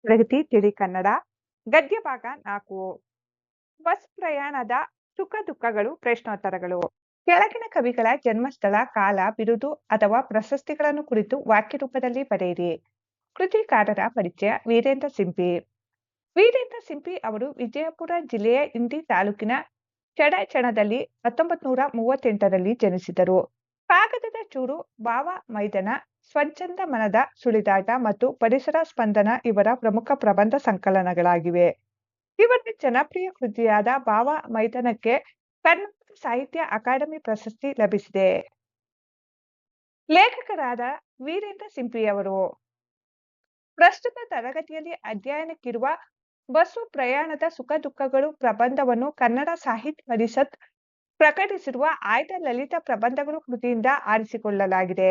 ಪ್ರಗತಿ ತಿಳಿ ಕನ್ನಡ ಗದ್ಯ ಭಾಗ 4 ಬಸ್ ಪ್ರಯಾಣದ ಸುಖ ದುಃಖಗಳು ಪ್ರಶ್ನೋತ್ತರಗಳು. ಕೆಳಗಿನ ಕವಿಗಳ ಜನ್ಮಸ್ಥಳ, ಕಾಲ, ಬಿರುದು ಅಥವಾ ಪ್ರಶಸ್ತಿಗಳನ್ನು ಕುರಿತು ವಾಕ್ಯ ರೂಪದಲ್ಲಿ ಬರೆಯಿರಿ. ಕೃತಿಕಾರರ ಪರಿಚಯ. ವೀರೇಂದ್ರ ಸಿಂಪಿ. ವೀರೇಂದ್ರ ಸಿಂಪಿ ಅವರು ವಿಜಯಪುರ ಜಿಲ್ಲೆಯ ಇಂಡಿ ತಾಲೂಕಿನ ಚಡಚಣದಲ್ಲಿ 1938ರಲ್ಲಿ ಜನಿಸಿದರು. ಕಾಗದದ ಚೂರು, ಭಾವ ಮೈದನ, ಸ್ವಚ್ಛಂದ ಮನದ ಸುಳಿದಾಟ ಮತ್ತು ಪರಿಸರ ಸ್ಪಂದನ ಇವರ ಪ್ರಮುಖ ಪ್ರಬಂಧ ಸಂಕಲನಗಳಾಗಿವೆ. ಇವರ ಜನಪ್ರಿಯ ಕೃತಿಯಾದ ಭಾವ ಮೈದನಕ್ಕೆ ಕರ್ನಾಟಕ ಸಾಹಿತ್ಯ ಅಕಾಡೆಮಿ ಪ್ರಶಸ್ತಿ ಲಭಿಸಿದೆ. ಲೇಖಕರಾದ ವೀರೇಂದ್ರ ಸಿಂಪಿಯವರು ಪ್ರಸ್ತುತ ತರಗತಿಯಲ್ಲಿ ಅಧ್ಯಯನಕ್ಕಿರುವ ಬಸ್ಸು ಪ್ರಯಾಣದ ಸುಖ ದುಃಖಗಳು ಪ್ರಬಂಧವನ್ನು ಕನ್ನಡ ಸಾಹಿತ್ಯ ಪರಿಷತ್ ಪ್ರಕಟಿಸಿರುವ ಆಯ್ದ ಲಲಿತ ಪ್ರಬಂಧಗಳು ಕೃತಿಯಿಂದ ಆರಿಸಿಕೊಳ್ಳಲಾಗಿದೆ.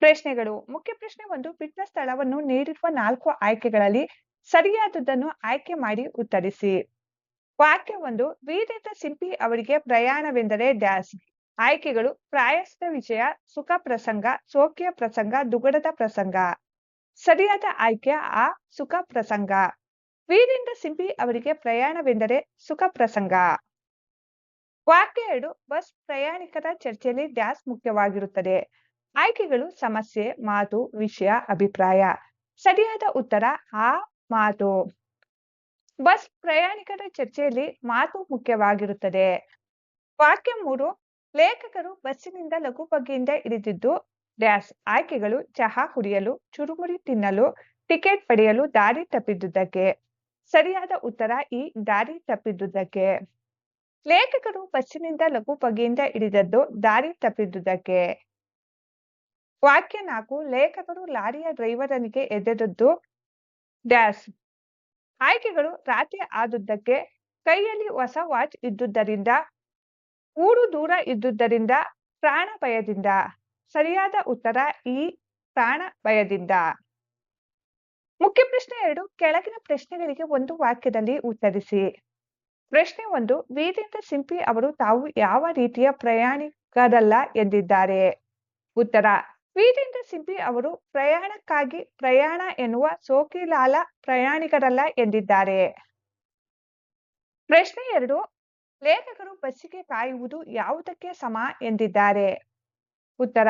ಪ್ರಶ್ನೆಗಳು. ಮುಖ್ಯ ಪ್ರಶ್ನೆ 1. ಬಿಟ್ಟ ಸ್ಥಳವನ್ನು ನೀಡಿರುವ 4 ಆಯ್ಕೆಗಳಲ್ಲಿ ಸರಿಯಾದದ್ದನ್ನು ಆಯ್ಕೆ ಮಾಡಿ ಉತ್ತರಿಸಿ. ವಾಕ್ಯ 1. ವೀರೇಂದ್ರ ಸಿಂಪಿ ಅವರಿಗೆ ಪ್ರಯಾಣವೆಂದರೆ ಡ್ಯಾಶ್. ಆಯ್ಕೆಗಳು: ಪ್ರಾಯಸದ ವಿಷಯ, ಸುಖ ಪ್ರಸಂಗ, ಸೋಕಿಯ ಪ್ರಸಂಗ, ದುಗಡದ ಪ್ರಸಂಗ. ಸರಿಯಾದ ಆಯ್ಕೆ ಆ. ಸುಖ ಪ್ರಸಂಗ. ವೀರೇಂದ್ರ ಸಿಂಪಿ ಅವರಿಗೆ ಪ್ರಯಾಣವೆಂದರೆ ಸುಖ ಪ್ರಸಂಗ. ವಾಕ್ಯ 2. ಬಸ್ ಪ್ರಯಾಣಿಕರ ಚರ್ಚೆಯಲ್ಲಿ ಡ್ಯಾಶ್ ಮುಖ್ಯವಾಗಿರುತ್ತದೆ. ಆಯ್ಕೆಗಳು: ಸಮಸ್ಯೆ, ಮಾತು, ವಿಷಯ, ಅಭಿಪ್ರಾಯ. ಸರಿಯಾದ ಉತ್ತರ ಆ. ಮಾತು. ಬಸ್ ಪ್ರಯಾಣಿಕರ ಚರ್ಚೆಯಲ್ಲಿ ಮಾತು ಮುಖ್ಯವಾಗಿರುತ್ತದೆ. ವಾಕ್ಯ 3. ಲೇಖಕರು ಬಸ್ಸಿನಿಂದ ಲಘು ಬಗೆಯಿಂದ ಇಳಿದಿದ್ದು ಡ್ಯಾಶ್. ಆಯ್ಕೆಗಳು: ಚಹಾ ಕುಡಿಯಲು, ಚುರುಮುರಿ ತಿನ್ನಲು, ಟಿಕೆಟ್ ಪಡೆಯಲು, ದಾರಿ ತಪ್ಪಿದ್ದುದಕ್ಕೆ. ಸರಿಯಾದ ಉತ್ತರ ಈ. ದಾರಿ ತಪ್ಪಿದ್ದುದಕ್ಕೆ. ಲೇಖಕರು ಬಸ್ಸಿನಿಂದ ಲಘು ಬಗೆಯಿಂದ ಇಳಿದದ್ದು ದಾರಿ ತಪ್ಪಿದ್ದುದಕ್ಕೆ. ವಾಕ್ಯ 4. ಲೇಖಕರು ಲಾರಿಯ ಡ್ರೈವರನಿಗೆ ಎದೆದದ್ದು ಡ್ಯಾಶ್. ಆಯ್ಕೆಗಳು: ರಾತ್ರಿ ಆದುದಕ್ಕೆ, ಕೈಯಲ್ಲಿ ಹೊಸ ವಾಚ್ ಇದ್ದುದರಿಂದ, ಊರು ದೂರ ಇದ್ದುದರಿಂದ, ಪ್ರಾಣ ಭಯದಿಂದ. ಸರಿಯಾದ ಉತ್ತರ ಈ. ಪ್ರಾಣ ಭಯದಿಂದ. ಮುಖ್ಯ ಪ್ರಶ್ನೆ 2. ಕೆಳಗಿನ ಪ್ರಶ್ನೆಗಳಿಗೆ ಒಂದು ವಾಕ್ಯದಲ್ಲಿ ಉತ್ತರಿಸಿ. ಪ್ರಶ್ನೆ 1. ವೀರೇಂದ್ರ ಸಿಂಪಿ ಅವರು ತಾವು ಯಾವ ರೀತಿಯ ಪ್ರಯಾಣಿಕರಲ್ಲ ಎಂದಿದ್ದಾರೆ. ಉತ್ತರ: ವೀರೇಂದ್ರ ಸಿಂಪಿ ಅವರು ಪ್ರಯಾಣಕ್ಕಾಗಿ ಪ್ರಯಾಣ ಎನ್ನುವ ಸೋಕಿಲಾಲ ಪ್ರಯಾಣಿಕರಲ್ಲ ಎಂದಿದ್ದಾರೆ. ಪ್ರಶ್ನೆ 2. ಲೇಖಕರು ಬಸ್ಸಿಗೆ ಕಾಯುವುದು ಯಾವುದಕ್ಕೆ ಸಮ ಎಂದಿದ್ದಾರೆ. ಉತ್ತರ: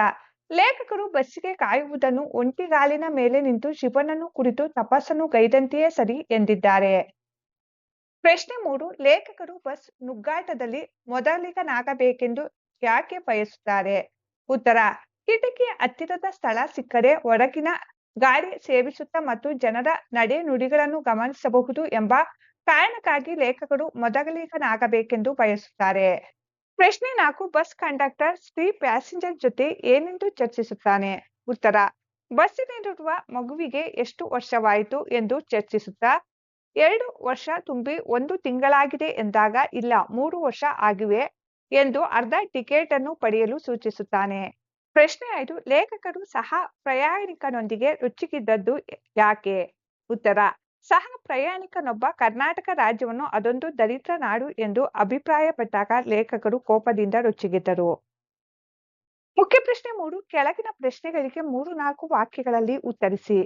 ಲೇಖಕರು ಬಸ್ಸಿಗೆ ಕಾಯುವುದನ್ನು ಒಂಟಿಗಾಲಿನ ಮೇಲೆ ನಿಂತು ಶಿವನನ್ನು ಕುರಿತು ತಪಸ್ಸನ್ನು ಗೈದಂತೆಯೇ ಸರಿ ಎಂದಿದ್ದಾರೆ. ಪ್ರಶ್ನೆ 3. ಲೇಖಕರು ಬಸ್ ನುಗ್ಗಾಟದಲ್ಲಿ ಮೊದಲಿಗನಾಗಬೇಕೆಂದು ಯಾಕೆ ಬಯಸುತ್ತಾರೆ. ಉತ್ತರ: ಕಿಟಕಿಯ ಹತ್ತಿರದ ಸ್ಥಳ ಸಿಕ್ಕರೆ ಹೊರಗಿನ ಗಾಳಿ ಸೇವಿಸುತ್ತಾ ಮತ್ತು ಜನರ ನಡೆ ನುಡಿಗಳನ್ನು ಗಮನಿಸಬಹುದು ಎಂಬ ಕಾರಣಕ್ಕಾಗಿ ಲೇಖಕರು ಮೊದಲಿಗನಾಗಬೇಕೆಂದು ಬಯಸುತ್ತಾರೆ. ಪ್ರಶ್ನೆ 4. ಬಸ್ ಕಂಡಕ್ಟರ್ ಸ್ತ್ರೀ ಪ್ಯಾಸೆಂಜರ್ ಜೊತೆ ಏನೆಂದು ಚರ್ಚಿಸುತ್ತಾನೆ. ಉತ್ತರ: ಬಸ್ಸಿನಲ್ಲಿರುವ ಮಗುವಿಗೆ ಎಷ್ಟು ವರ್ಷವಾಯಿತು ಎಂದು ಚರ್ಚಿಸುತ್ತಾ, 2 ವರ್ಷ ತುಂಬಿ 1 ತಿಂಗಳಾಗಿದೆ ಎಂದಾಗ, ಇಲ್ಲ 3 ವರ್ಷ ಆಗಿವೆ ಎಂದು ಅರ್ಧ ಟಿಕೆಟ್ ಅನ್ನು ಪಡೆಯಲು ಸೂಚಿಸುತ್ತಾನೆ. ಪ್ರಶ್ನೆ 5. ಲೇಖಕರು ಸಹ ಪ್ರಯಾಣಿಕನೊಂದಿಗೆ ರೊಚ್ಚಿಗಿದ್ದದ್ದು ಯಾಕೆ. ಉತ್ತರ: ಸಹ ಪ್ರಯಾಣಿಕನೊಬ್ಬ ಕರ್ನಾಟಕ ರಾಜ್ಯವನ್ನು ಅದೊಂದು ದರಿದ್ರ ನಾಡು ಎಂದು ಅಭಿಪ್ರಾಯಪಟ್ಟಾಗ ಲೇಖಕರು ಕೋಪದಿಂದ ರೊಚ್ಚಿಗೆದ್ದರು. ಮುಖ್ಯ ಪ್ರಶ್ನೆ 3. ಕೆಳಗಿನ ಪ್ರಶ್ನೆಗಳಿಗೆ 3-4 ವಾಕ್ಯಗಳಲ್ಲಿ ಉತ್ತರಿಸಿ.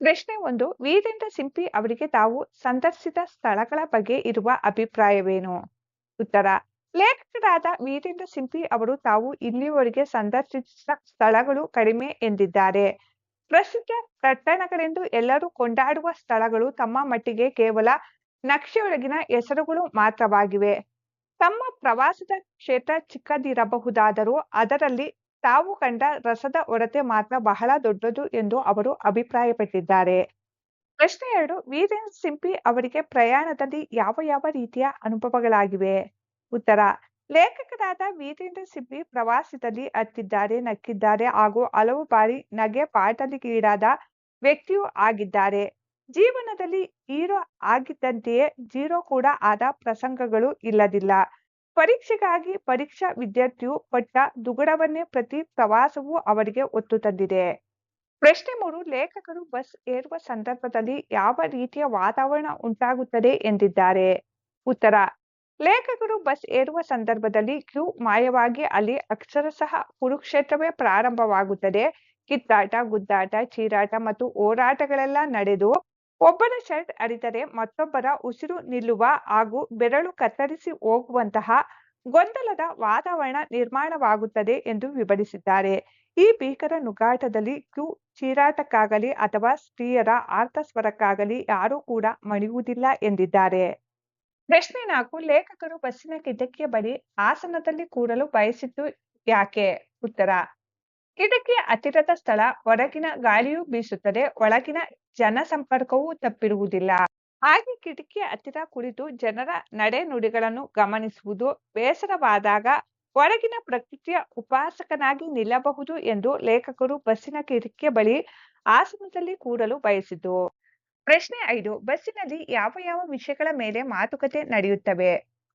ಪ್ರಶ್ನೆ 1. ವೀರೇಂದ್ರ ಸಿಂಪಿ ಅವರಿಗೆ ತಾವು ಸಂದರ್ಶಿಸಿದ ಸ್ಥಳಗಳ ಬಗ್ಗೆ ಇರುವ ಅಭಿಪ್ರಾಯವೇನು. ಉತ್ತರ: ಲೇಖಕರಾದ ವೀರೇಂದ್ರ ಸಿಂಪಿ ಅವರು ತಾವು ಇಲ್ಲಿಯವರೆಗೆ ಸಂದರ್ಶಿಸಿದ ಸ್ಥಳಗಳು ಕಡಿಮೆ ಎಂದಿದ್ದಾರೆ. ಪ್ರಸಿದ್ಧ ಪಟ್ಟಣಗಳೆಂದು ಎಲ್ಲರೂ ಕೊಂಡಾಡುವ ಸ್ಥಳಗಳು ತಮ್ಮ ಮಟ್ಟಿಗೆ ಕೇವಲ ನಕ್ಷೆಯೊಳಗಿನ ಹೆಸರುಗಳು ಮಾತ್ರವಾಗಿವೆ. ತಮ್ಮ ಪ್ರವಾಸದ ಕ್ಷೇತ್ರ ಚಿಕ್ಕದಿರಬಹುದಾದರೂ ಅದರಲ್ಲಿ ತಾವು ಕಂಡ ರಸದ ಹೊರತೆ ಮಾತ್ರ ಬಹಳ ದೊಡ್ಡದು ಎಂದು ಅವರು ಅಭಿಪ್ರಾಯಪಟ್ಟಿದ್ದಾರೆ. ಪ್ರಶ್ನೆ 2. ವೀರೇಂದ್ರ ಸಿಂಪಿ ಅವರಿಗೆ ಪ್ರಯಾಣದಲ್ಲಿ ಯಾವ ಯಾವ ರೀತಿಯ ಅನುಭವಗಳಾಗಿವೆ. ಉತ್ತರ: ಲೇಖಕರಾದ ವೀರೇಂದ್ರ ಸಿಂಪಿ ಪ್ರವಾಸದಲ್ಲಿ ಅತ್ತಿದ್ದಾರೆ, ನಕ್ಕಿದ್ದಾರೆ ಹಾಗೂ ಹಲವು ಬಾರಿ ನಗೆ ಪಾಟಲಿಗೀಡಾದ ವ್ಯಕ್ತಿಯೂ ಆಗಿದ್ದಾರೆ. ಜೀವನದಲ್ಲಿ ಹೀರೋ ಆಗಿದ್ದಂತೆಯೇ ಜೀರೋ ಕೂಡ ಆದ ಪ್ರಸಂಗಗಳು ಇಲ್ಲದಿಲ್ಲ. ಪರೀಕ್ಷೆಗಾಗಿ ಪರೀಕ್ಷಾ ವಿದ್ಯಾರ್ಥಿಯು ಪಟ್ಟ ದುಗುಡವನ್ನೇ ಪ್ರತಿ ಪ್ರವಾಸವೂ ಅವರಿಗೆ ಹೊತ್ತು ತಂದಿದೆ. ಪ್ರಶ್ನೆ 3. ಲೇಖಕರು ಬಸ್ ಏರುವ ಸಂದರ್ಭದಲ್ಲಿ ಯಾವ ರೀತಿಯ ವಾತಾವರಣ ಉಂಟಾಗುತ್ತದೆ ಎಂದಿದ್ದಾರೆ. ಉತ್ತರ: ಲೇಖಕರು ಬಸ್ ಏರುವ ಸಂದರ್ಭದಲ್ಲಿ ಕ್ಯೂ ಮಾಯವಾಗಿ ಅಲ್ಲಿ ಅಕ್ಷರಶಃ ಕುರುಕ್ಷೇತ್ರವೇ ಪ್ರಾರಂಭವಾಗುತ್ತದೆ. ಕಿತ್ತಾಟ, ಗುದ್ದಾಟ, ಚೀರಾಟ ಮತ್ತು ಹೋರಾಟಗಳೆಲ್ಲ ನಡೆದು ಒಬ್ಬರ ಶರ್ಟ್ ಹರಿದರೆ ಮತ್ತೊಬ್ಬರ ಉಸಿರು ನಿಲ್ಲುವ ಹಾಗೂ ಬೆರಳು ಕತ್ತರಿಸಿ ಹೋಗುವಂತಹ ಗೊಂದಲದ ವಾತಾವರಣ ನಿರ್ಮಾಣವಾಗುತ್ತದೆ ಎಂದು ವಿವರಿಸಿದ್ದಾರೆ. ಈ ಭೀಕರ ನುಗ್ಗಾಟದಲ್ಲಿ ಚೀರಾಟಕ್ಕಾಗಲಿ ಅಥವಾ ಸ್ತ್ರೀಯರ ಆರ್ತಸ್ವರಕ್ಕಾಗಲಿ ಯಾರೂ ಕೂಡ ಮಣಿಯುವುದಿಲ್ಲ ಎಂದಿದ್ದಾರೆ. ಪ್ರಶ್ನೆ 4. ಲೇಖಕರು ಬಸ್ಸಿನ ಕಿಟಕಿಯ ಬಳಿ ಆಸನದಲ್ಲಿ ಕೂರಲು ಬಯಸಿದ್ದು ಯಾಕೆ? ಉತ್ತರ: ಕಿಟಕಿಯ ಹತ್ತಿರದ ಸ್ಥಳ, ಹೊರಗಿನ ಗಾಳಿಯೂ ಬೀಸುತ್ತದೆ, ಒಳಗಿನ ಜನಸಂಪರ್ಕವೂ ತಪ್ಪಿರುವುದಿಲ್ಲ. ಹಾಗೆ ಕಿಟಕಿಯ ಹತ್ತಿರ ಕುಳಿತು ಜನರ ನಡೆ ನುಡಿಗಳನ್ನು ಗಮನಿಸುವುದು, ಬೇಸರವಾದಾಗ ಹೊರಗಿನ ಪ್ರಕೃತಿಯ ಉಪಾಸಕನಾಗಿ ನಿಲ್ಲಬಹುದು ಎಂದು ಲೇಖಕರು ಬಸ್ಸಿನ ಕಿಟಕಿಯ ಬಳಿ ಆಸನದಲ್ಲಿ ಕೂರಲು ಬಯಸಿದ್ದು. ಪ್ರಶ್ನೆ 5. ಬಸ್ಸಿನಲ್ಲಿ ಯಾವ ಯಾವ ವಿಷಯಗಳ ಮೇಲೆ ಮಾತುಕತೆ ನಡೆಯುತ್ತವೆ?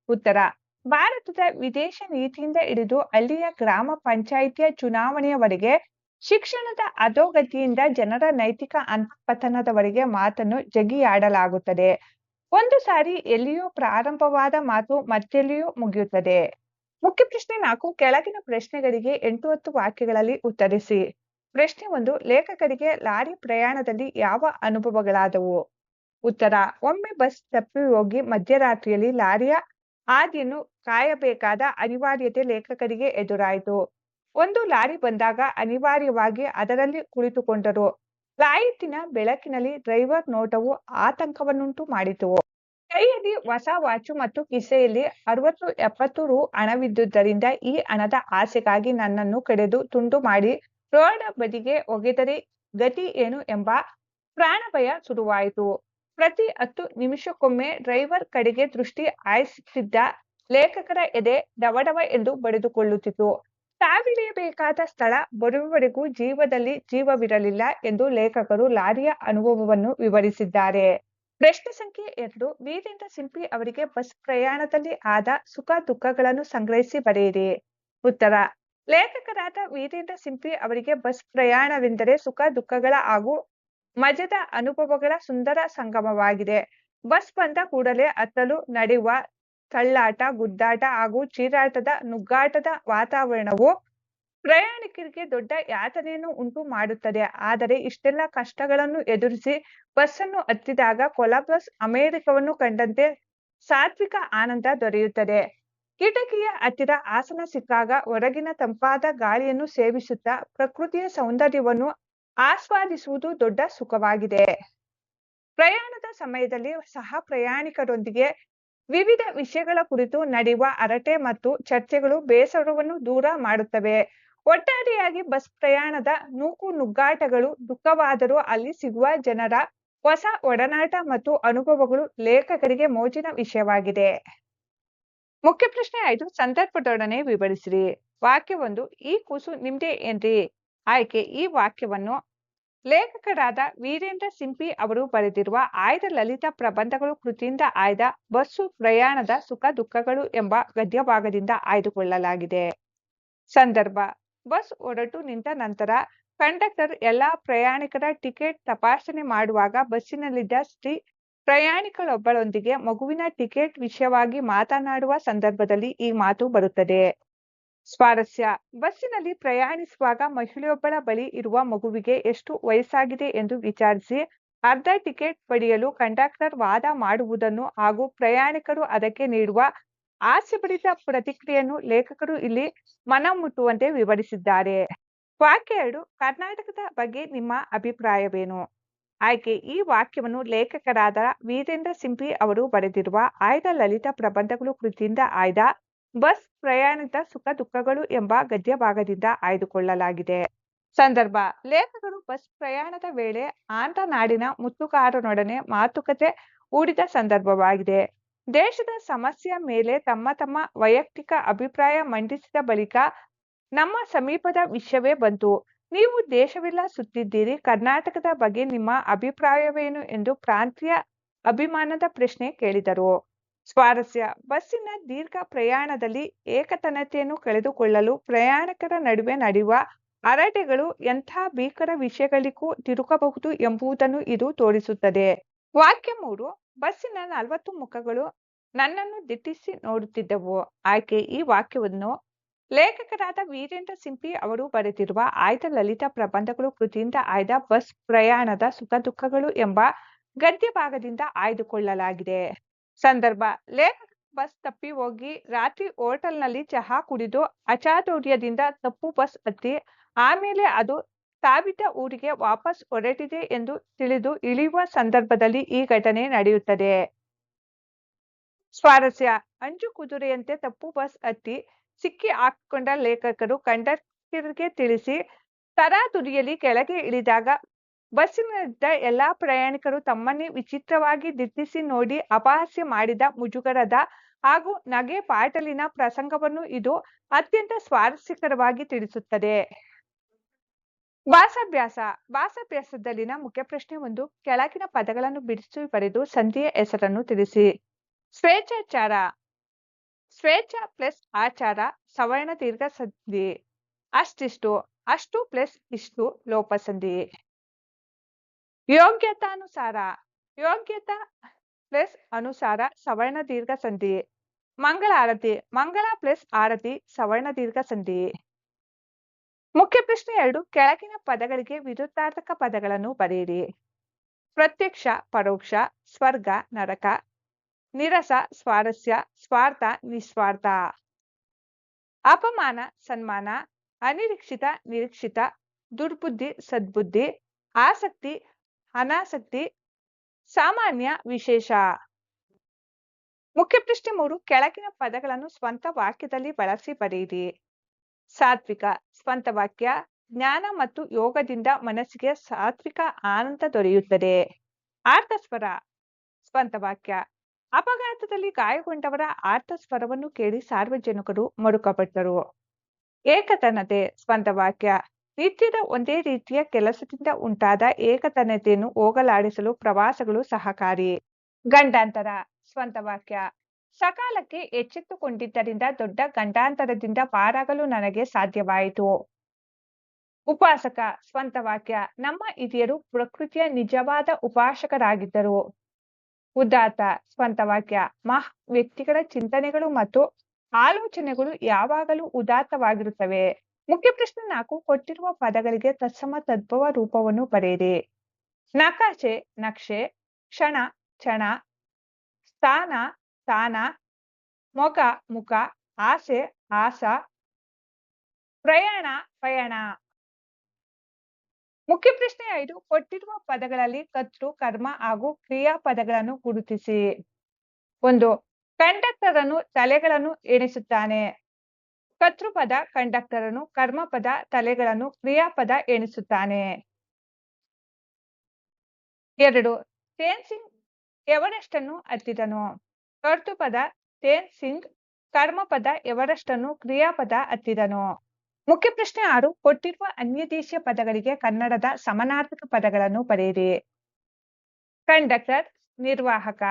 ಉತ್ತರ: ಭಾರತದ ವಿದೇಶ ನೀತಿಯಿಂದ ಹಿಡಿದು ಹಳ್ಳಿಯ ಗ್ರಾಮ ಪಂಚಾಯಿತಿಯ ಚುನಾವಣೆಯವರೆಗೆ, ಶಿಕ್ಷಣದ ಅಧೋಗತಿಯಿಂದ ಜನರ ನೈತಿಕ ಅಧಃಪತನದವರೆಗೆ ಮಾತನ್ನು ಜಗಿಯಾಡಲಾಗುತ್ತದೆ. ಒಂದು ಸಾರಿ ಎಲ್ಲಿಯೋ ಪ್ರಾರಂಭವಾದ ಮಾತು ಮತ್ತೆಲ್ಲಿಯೋ ಮುಗಿಯುತ್ತದೆ. ಮುಖ್ಯ ಪ್ರಶ್ನೆ 4. ಕೆಳಗಿನ ಪ್ರಶ್ನೆಗಳಿಗೆ 8-10 ವಾಕ್ಯಗಳಲ್ಲಿ ಉತ್ತರಿಸಿ. ಪ್ರಶ್ನೆ 1. ಲೇಖಕರಿಗೆ ಲಾರಿ ಪ್ರಯಾಣದಲ್ಲಿ ಯಾವ ಅನುಭವಗಳಾದವು? ಉತ್ತರ: ಒಮ್ಮೆ ಬಸ್ ತಪ್ಪಿ ಹೋಗಿ ಮಧ್ಯರಾತ್ರಿಯಲ್ಲಿ ಲಾರಿಯ ಹಾದಿಯನ್ನು ಕಾಯಬೇಕಾದ ಅನಿವಾರ್ಯತೆ ಲೇಖಕರಿಗೆ ಎದುರಾಯಿತು. ಒಂದು ಲಾರಿ ಬಂದಾಗ ಅನಿವಾರ್ಯವಾಗಿ ಅದರಲ್ಲಿ ಕುಳಿತುಕೊಂಡರು. ಲಾಯಿತಿನ ಬೆಳಕಿನಲ್ಲಿ ಡ್ರೈವರ್ ನೋಟವು ಆತಂಕವನ್ನುಂಟು ಮಾಡಿತು. ಕೈಯಲ್ಲಿ ಹೊಸ ವಾಚು ಮತ್ತು ಕಿಸೆಯಲ್ಲಿ 60-70 ರೂ ಹಣವಿದ್ದುದರಿಂದ ಈ ಹಣದ ಆಸೆಗಾಗಿ ನನ್ನನ್ನು ಕಡೆದು ತುಂಡು ಮಾಡಿ ರೋಡ್ ಬದಿಗೆ ಒಗೆದರೆ ಗತಿ ಏನು ಎಂಬ ಪ್ರಾಣಭಯ ಶುರುವಾಯಿತು. ಪ್ರತಿ 10 ನಿಮಿಷಕ್ಕೊಮ್ಮೆ ಡ್ರೈವರ್ ಕಡೆಗೆ ದೃಷ್ಟಿ ಹಾಯಿಸುತ್ತಿದ್ದ ಲೇಖಕರ ಎದೆ ಡವಡವ ಎಂದು ಬಡಿದುಕೊಳ್ಳುತ್ತಿತ್ತು. ತಾವಿಳಿಯಬೇಕಾದ ಸ್ಥಳ ಬರುವವರೆಗೂ ಜೀವದಲ್ಲಿ ಜೀವವಿರಲಿಲ್ಲ ಎಂದು ಲೇಖಕರು ಲಾರಿಯ ಅನುಭವವನ್ನು ವಿವರಿಸಿದ್ದಾರೆ. ಪ್ರಶ್ನೆ ಸಂಖ್ಯೆ 2. ವೀರೇಂದ್ರ ಸಿಂಪಿ ಅವರಿಗೆ ಬಸ್ ಪ್ರಯಾಣದಲ್ಲಿ ಆದ ಸುಖ ದುಃಖಗಳನ್ನು ಸಂಗ್ರಹಿಸಿ ಬರೆಯಿರಿ. ಉತ್ತರ: ಲೇಖಕರಾದ ವೀರೇಂದ್ರ ಸಿಂಪಿ ಅವರಿಗೆ ಬಸ್ ಪ್ರಯಾಣವೆಂದರೆ ಸುಖ ದುಃಖಗಳ ಹಾಗೂ ಮಜದ ಅನುಭವಗಳ ಸುಂದರ ಸಂಗಮವಾಗಿದೆ. ಬಸ್ ಬಂದ ಕೂಡಲೇ ಹತ್ತಲು ನಡೆಯುವ ತಳ್ಳಾಟ, ಗುದ್ದಾಟ ಹಾಗೂ ಚೀರಾಟದ ನುಗ್ಗಾಟದ ವಾತಾವರಣವು ಪ್ರಯಾಣಿಕರಿಗೆ ದೊಡ್ಡ ಯಾತನೆಯನ್ನು ಉಂಟು ಮಾಡುತ್ತದೆ. ಆದರೆ ಇಷ್ಟೆಲ್ಲ ಕಷ್ಟಗಳನ್ನು ಎದುರಿಸಿ ಬಸ್ಸನ್ನು ಹತ್ತಿದಾಗ ಕೊಲಂಬಸ್ ಅಮೆರಿಕವನ್ನು ಕಂಡಂತೆ ಸಾತ್ವಿಕ ಆನಂದ ದೊರೆಯುತ್ತದೆ. ಕಿಟಕಿಯ ಹತ್ತಿರ ಆಸನ ಸಿಕ್ಕಾಗ ಹೊರಗಿನ ತಂಪಾದ ಗಾಳಿಯನ್ನು ಸೇವಿಸುತ್ತಾ ಪ್ರಕೃತಿಯ ಸೌಂದರ್ಯವನ್ನು ಆಸ್ವಾದಿಸುವುದು ದೊಡ್ಡ ಸುಖವಾಗಿದೆ. ಪ್ರಯಾಣದ ಸಮಯದಲ್ಲಿ ಸಹ ಪ್ರಯಾಣಿಕರೊಂದಿಗೆ ವಿವಿಧ ವಿಷಯಗಳ ಕುರಿತು ನಡೆಯುವ ಹರಟೆ ಮತ್ತು ಚರ್ಚೆಗಳು ಬೇಸರವನ್ನು ದೂರ ಮಾಡುತ್ತವೆ. ಒಟ್ಟಾರೆಯಾಗಿ ಬಸ್ ಪ್ರಯಾಣದ ನೂಕು ನುಗ್ಗಾಟಗಳು ದುಃಖವಾದರೂ ಅಲ್ಲಿ ಸಿಗುವ ಜನರ ಹೊಸ ಒಡನಾಟ ಮತ್ತು ಅನುಭವಗಳು ಲೇಖಕರಿಗೆ ಮೋಜಿನ ವಿಷಯವಾಗಿದೆ. ಮುಖ್ಯ ಪ್ರಶ್ನೆ 5. ಸಂದರ್ಭದೊಡನೆ ವಿವರಿಸಿರಿ. ವಾಕ್ಯ 1. ಈ ಕೂಸು ನಿಮ್ದೇ ಏನ್ರಿ? ಆಯ್ಕೆ: ಈ ವಾಕ್ಯವನ್ನು ಲೇಖಕರಾದ ವೀರೇಂದ್ರ ಸಿಂಪಿ ಅವರು ಬರೆದಿರುವ ಆಯ್ದ ಲಲಿತ ಪ್ರಬಂಧಗಳು ಕೃತಿಯಿಂದ ಆಯ್ದ ಬಸ್ಸು ಪ್ರಯಾಣದ ಸುಖ ದುಃಖಗಳು ಎಂಬ ಗದ್ಯಭಾಗದಿಂದ ಆಯ್ದುಕೊಳ್ಳಲಾಗಿದೆ. ಸಂದರ್ಭ: ಬಸ್ ಹೊರಟು ನಿಂತ ನಂತರ ಕಂಡಕ್ಟರ್ ಎಲ್ಲಾ ಪ್ರಯಾಣಿಕರ ಟಿಕೆಟ್ ತಪಾಸಣೆ ಮಾಡುವಾಗ ಬಸ್ಸಿನಲ್ಲಿದ್ದ ಸ್ತ್ರೀ ಪ್ರಯಾಣಿಕಳೊಬ್ಬಳೊಂದಿಗೆ ಮಗುವಿನ ಟಿಕೆಟ್ ವಿಷಯವಾಗಿ ಮಾತನಾಡುವ ಸಂದರ್ಭದಲ್ಲಿ ಈ ಮಾತು ಬರುತ್ತದೆ. ಸ್ವಾರಸ್ಯ: ಬಸ್ಸಿನಲ್ಲಿ ಪ್ರಯಾಣಿಸುವಾಗ ಮಹಿಳೆಯೊಬ್ಬಳ ಬಳಿ ಇರುವ ಮಗುವಿಗೆ ಎಷ್ಟು ವಯಸ್ಸಾಗಿದೆ ಎಂದು ವಿಚಾರಿಸಿ ಅರ್ಧ ಟಿಕೆಟ್ ಪಡೆಯಲು ಕಂಡಕ್ಟರ್ ವಾದ ಮಾಡುವುದನ್ನು ಹಾಗೂ ಪ್ರಯಾಣಿಕರು ಅದಕ್ಕೆ ನೀಡುವ ಹಾಸ್ಯಭರಿತ ಪ್ರತಿಕ್ರಿಯೆಯನ್ನು ಲೇಖಕರು ಇಲ್ಲಿ ಮನಮುಟ್ಟುವಂತೆ ವಿವರಿಸಿದ್ದಾರೆ. ವಾಕ್ಯ 2. ಕರ್ನಾಟಕದ ಬಗ್ಗೆ ನಿಮ್ಮ ಅಭಿಪ್ರಾಯವೇನು? ಆಯ್ಕೆ: ಈ ವಾಕ್ಯವನ್ನು ಲೇಖಕರಾದ ವೀರೇಂದ್ರ ಸಿಂಪಿ ಅವರು ಬರೆದಿರುವ ಆಯ್ದ ಲಲಿತ ಪ್ರಬಂಧಗಳು ಕೃತಿಯಿಂದ ಆಯ್ದ ಬಸ್ ಪ್ರಯಾಣದ ಸುಖ ದುಃಖಗಳು ಎಂಬ ಗದ್ಯಭಾಗದಿಂದ ಆಯ್ದುಕೊಳ್ಳಲಾಗಿದೆ. ಸಂದರ್ಭ: ಲೇಖಕರು ಬಸ್ ಪ್ರಯಾಣದ ವೇಳೆ ಆಂಧ್ರ ನಾಡಿನ ಮುತ್ತುಗಾರನೊಡನೆ ಮಾತುಕತೆ ಹೂಡಿದ ಸಂದರ್ಭವಾಗಿದೆ. ದೇಶದ ಸಮಸ್ಯೆಯ ಮೇಲೆ ತಮ್ಮ ತಮ್ಮ ವೈಯಕ್ತಿಕ ಅಭಿಪ್ರಾಯ ಮಂಡಿಸಿದ ಬಳಿಕ ನಮ್ಮ ಸಮೀಪದ ವಿಷಯವೇ ಬಂತು. ನೀವು ದೇಶವೆಲ್ಲ ಸುತ್ತಿದ್ದೀರಿ, ಕರ್ನಾಟಕದ ಬಗ್ಗೆ ನಿಮ್ಮ ಅಭಿಪ್ರಾಯವೇನು ಎಂದು ಪ್ರಾಂತೀಯ ಅಭಿಮಾನದ ಪ್ರಶ್ನೆ ಕೇಳಿದರು. ಸ್ವಾರಸ್ಯ: ಬಸ್ಸಿನ ದೀರ್ಘ ಪ್ರಯಾಣದಲ್ಲಿ ಏಕತಾನತೆಯನ್ನು ಕಳೆದುಕೊಳ್ಳಲು ಪ್ರಯಾಣಿಕರ ನಡುವೆ ನಡೆಯುವ ಹರಟೆಗಳು ಎಂಥ ಭೀಕರ ವಿಷಯಗಳಿಗೂ ತಿರುಗಬಹುದು ಎಂಬುದನ್ನು ಇದು ತೋರಿಸುತ್ತದೆ. ವಾಕ್ಯ 3. ಬಸ್ಸಿನ 40 ಮುಖಗಳು ನನ್ನನ್ನು ದಿಟ್ಟಿಸಿ ನೋಡುತ್ತಿದ್ದವು. ಆಯ್ಕೆ: ಈ ವಾಕ್ಯವನ್ನು ಲೇಖಕರಾದ ವೀರೇಂದ್ರ ಸಿಂಪಿ ಅವರು ಬರೆದಿರುವ ಆಯ್ದ ಲಲಿತ ಪ್ರಬಂಧಗಳು ಕೃತಿಯಿಂದ ಆಯ್ದ ಬಸ್ ಪ್ರಯಾಣದ ಸುಖ ದುಃಖಗಳು ಎಂಬ ಗದ್ಯ ಭಾಗದಿಂದ ಆಯ್ದುಕೊಳ್ಳಲಾಗಿದೆ. ಸಂದರ್ಭ: ಲೇಖಕ ಬಸ್ ತಪ್ಪಿ ಹೋಗಿ ರಾತ್ರಿ ಹೋಟೆಲ್ನಲ್ಲಿ ಚಹಾ ಕುಡಿದು ಅಚಾತುರ್ಯದಿಂದ ತಪ್ಪು ಬಸ್ ಹತ್ತಿ ಆಮೇಲೆ ಅದು ತಾವಿದ್ದ ಊರಿಗೆ ವಾಪಸ್ ಹೊರಟಿದೆ ಎಂದು ತಿಳಿದು ಇಳಿಯುವ ಸಂದರ್ಭದಲ್ಲಿ ಈ ಘಟನೆ ನಡೆಯುತ್ತದೆ. ಸ್ವಾರಸ್ಯ: ಅಂಜು ಕುದುರೆಯಂತೆ ತಪ್ಪು ಬಸ್ ಹತ್ತಿ ಸಿಕ್ಕಿ ಹಾಕಿಕೊಂಡ ಲೇಖಕರು ಕಂಡಕ್ಟರ್ಗೆ ತಿಳಿಸಿ ತರಾತುರಿಯಲ್ಲಿ ಕೆಳಗೆ ಇಳಿದಾಗ ಬಸ್ಸಿನಲ್ಲಿದ್ದ ಎಲ್ಲಾ ಪ್ರಯಾಣಿಕರು ತಮ್ಮನ್ನೇ ವಿಚಿತ್ರವಾಗಿ ದಿಟ್ಟಿಸಿ ನೋಡಿ ಅಪಹಾಸ್ಯ ಮಾಡಿದ ಮುಜುಗರದ ಹಾಗೂ ನಗೆ ಪಾಟಲಿನ ಪ್ರಸಂಗವನ್ನು ಇದು ಅತ್ಯಂತ ಸ್ವಾರಸ್ಯಕರವಾಗಿ ತಿಳಿಸುತ್ತದೆ. ಭಾಷಾಭ್ಯಾಸ: ಭಾಷಾಭ್ಯಾಸದಲ್ಲಿನ ಮುಖ್ಯ ಪ್ರಶ್ನೆ 1. ಕೆಳಗಿನ ಪದಗಳನ್ನು ಬಿಡಿಸಿ ಬರೆದು ಸಂಧಿಯ ಹೆಸರನ್ನು ತಿಳಿಸಿ. ಸ್ವೇಚ್ಛಾಚಾರ: ಸ್ವೇಚ್ಛ ಪ್ಲಸ್ ಆಚಾರ ಸವರ್ಣ ದೀರ್ಘ ಸಂಧಿ. ಅಷ್ಟಿಷ್ಟು: ಅಷ್ಟು ಪ್ಲಸ್ ಇಷ್ಟು ಲೋಪಸಂಧಿ. ಯೋಗ್ಯತಾನುಸಾರ: ಯೋಗ್ಯತಾ ಪ್ಲಸ್ ಅನುಸಾರ ಸವರ್ಣ ದೀರ್ಘ ಸಂಧಿ. ಮಂಗಳಾರತಿ: ಮಂಗಳ ಪ್ಲಸ್ ಆರತಿ ಸವರ್ಣ ದೀರ್ಘ ಸಂಧಿ. ಮುಖ್ಯ ಪ್ರಶ್ನೆ 2. ಕೆಳಗಿನ ಪದಗಳಿಗೆ ವಿರುದ್ಧಾರ್ಥಕ ಪದಗಳನ್ನು ಬರೆಯಿರಿ. ಪ್ರತ್ಯಕ್ಷ ಪರೋಕ್ಷ, ಸ್ವರ್ಗ ನರಕ, ನಿರಸ ಸ್ವಾರಸ್ಯ, ಸ್ವಾರ್ಥ ನಿಸ್ವಾರ್ಥ. ಅಪಮಾನ ಸನ್ಮಾನ, ಅನಿರೀಕ್ಷಿತ ನಿರೀಕ್ಷಿತ, ದುರ್ಬುದ್ಧಿ ಸದ್ಬುದ್ಧಿ, ಆಸಕ್ತಿ ಅನಾಸಕ್ತಿ, ಸಾಮಾನ್ಯ ವಿಶೇಷ. ಮುಖ್ಯ ಪ್ರಶ್ನೆ 3. ಕೆಳಗಿನ ಪದಗಳನ್ನು ಸ್ವಂತ ವಾಕ್ಯದಲ್ಲಿ ಬಳಸಿ ಬರೆಯಿರಿ. ಸಾತ್ವಿಕ ಸ್ವಂತ ವಾಕ್ಯ: ಜ್ಞಾನ ಮತ್ತು ಯೋಗದಿಂದ ಮನಸ್ಸಿಗೆ ಸಾತ್ವಿಕ ಆನಂದ ದೊರೆಯುತ್ತದೆ. ಆರ್ತಸ್ವರ ಸ್ವಂತ ವಾಕ್ಯ: ಅಪಘಾತದಲ್ಲಿ ಗಾಯಗೊಂಡವರ ಆರ್ತ ಸ್ವರವನ್ನು ಕೇಳಿ ಸಾರ್ವಜನಿಕರು ಮರುಕಪಟ್ಟರು. ಏಕತಾನತೆ ಸ್ವಂತ ವಾಕ್ಯ: ನಿತ್ಯದ ಒಂದೇ ರೀತಿಯ ಕೆಲಸದಿಂದ ಉಂಟಾದ ಏಕತಾನತೆಯನ್ನು ಹೋಗಲಾಡಿಸಲು ಪ್ರವಾಸಗಳು ಸಹಕಾರಿ. ಗಂಡಾಂತರ ಸ್ವಂತ ವಾಕ್ಯ: ಸಕಾಲಕ್ಕೆ ಎಚ್ಚೆತ್ತುಕೊಂಡಿದ್ದರಿಂದ ದೊಡ್ಡ ಗಂಡಾಂತರದಿಂದ ಪಾರಾಗಲು ನನಗೆ ಸಾಧ್ಯವಾಯಿತು. ಉಪಾಸಕ ಸ್ವಂತ ವಾಕ್ಯ: ನಮ್ಮ ಹಿರಿಯರು ಪ್ರಕೃತಿಯ ನಿಜವಾದ ಉಪಾಸಕರಾಗಿದ್ದರು. ಉದಾತ್ತ ಸ್ವಂತ ವಾಕ್ಯ: ಮಹಾ ವ್ಯಕ್ತಿಗಳ ಚಿಂತನೆಗಳು ಮತ್ತು ಆಲೋಚನೆಗಳು ಯಾವಾಗಲೂ ಉದಾತ್ತವಾಗಿರುತ್ತವೆ. ಮುಖ್ಯ ಪ್ರಶ್ನೆ 4. ಕೊಟ್ಟಿರುವ ಪದಗಳಿಗೆ ತತ್ಸಮ ತದ್ಭವ ರೂಪವನ್ನು ಬರೆಯಿರಿ. ನಕಾಶೆ ನಕ್ಷೆ, ಕ್ಷಣ ಕ್ಷಣ, ಸ್ಥಾನ ಸ್ಥಾನ, ಮೊಗ ಮುಖ, ಆಸೆ ಆಸ, ಪ್ರಯಾಣ ಪಯಣ. ಮುಖ್ಯ ಪ್ರಶ್ನೆ 5. ಕೊಟ್ಟಿರುವ ಪದಗಳಲ್ಲಿ ಕರ್ತೃ ಕರ್ಮ ಹಾಗೂ ಕ್ರಿಯಾಪದಗಳನ್ನು ಗುರುತಿಸಿ. 1. ಕಂಡಕ್ಟರನು ತಲೆಗಳನ್ನು ಎಣಿಸುತ್ತಾನೆ. ಕರ್ತೃಪದ ಕಂಡಕ್ಟರನು, ಕರ್ಮಪದ ತಲೆಗಳನ್ನು, ಕ್ರಿಯಾಪದ ಎಣಿಸುತ್ತಾನೆ. 2. ತೇನ್ಸಿಂಗ್ ಎವರೆಸ್ಟನ್ನು ಹತ್ತಿದನು. ಕರ್ತೃಪದ ತೇನ್ಸಿಂಗ್, ಕರ್ಮಪದ ಎವರೆಸ್ಟನ್ನು, ಕ್ರಿಯಾಪದ ಹತ್ತಿದನು. ಮುಖ್ಯ ಪ್ರಶ್ನೆ 6. ಕೊಟ್ಟಿರುವ ಅನ್ಯದೇಶೀಯ ಪದಗಳಿಗೆ ಕನ್ನಡದ ಸಮಾನಾರ್ಥಕ ಪದಗಳನ್ನು ಬರೆಯಿರಿ. ಕಂಡಕ್ಟರ್ ನಿರ್ವಾಹಕ,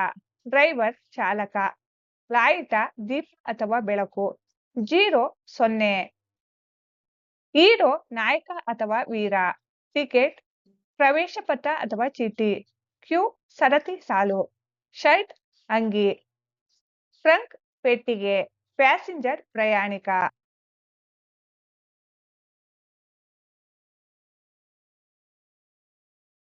ಡ್ರೈವರ್ ಚಾಲಕ, ಲಾಯಿತ ದೀಪ ಅಥವಾ ಬೆಳಕು, 0 0, ಹೀರೋ ನಾಯಕ ಅಥವಾ ವೀರ, ಟಿಕೆಟ್ ಪ್ರವೇಶ ಪತ್ರ ಅಥವಾ ಚೀಟಿ, ಕ್ಯೂ ಸರತಿ ಸಾಲು, ಶರ್ಟ್ ಅಂಗಿ, ಟ್ರಂಕ್ ಪೆಟ್ಟಿಗೆ, ಪ್ಯಾಸೆಂಜರ್ ಪ್ರಯಾಣಿಕ.